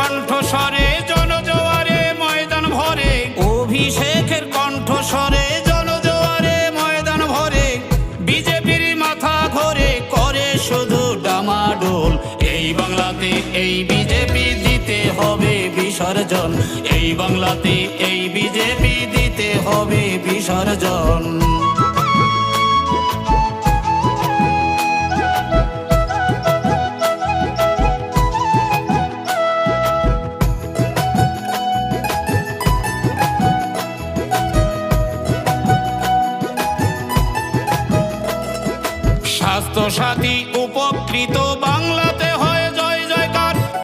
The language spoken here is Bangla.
কণ্ঠস্বরে জনজোয়ারে ময়দান ভরে, অভিষেকের কণ্ঠস্বরে জনজোয়ারে ময়দান ভরে, বিজেপির মাথা ঘরে করে শুধু ডামাডোল। এই বাংলাতে এই বিজেপি দিতে হবে বিসর্জন, এই বাংলাতে এই বিজেপি দিতে হবে বিসর্জন।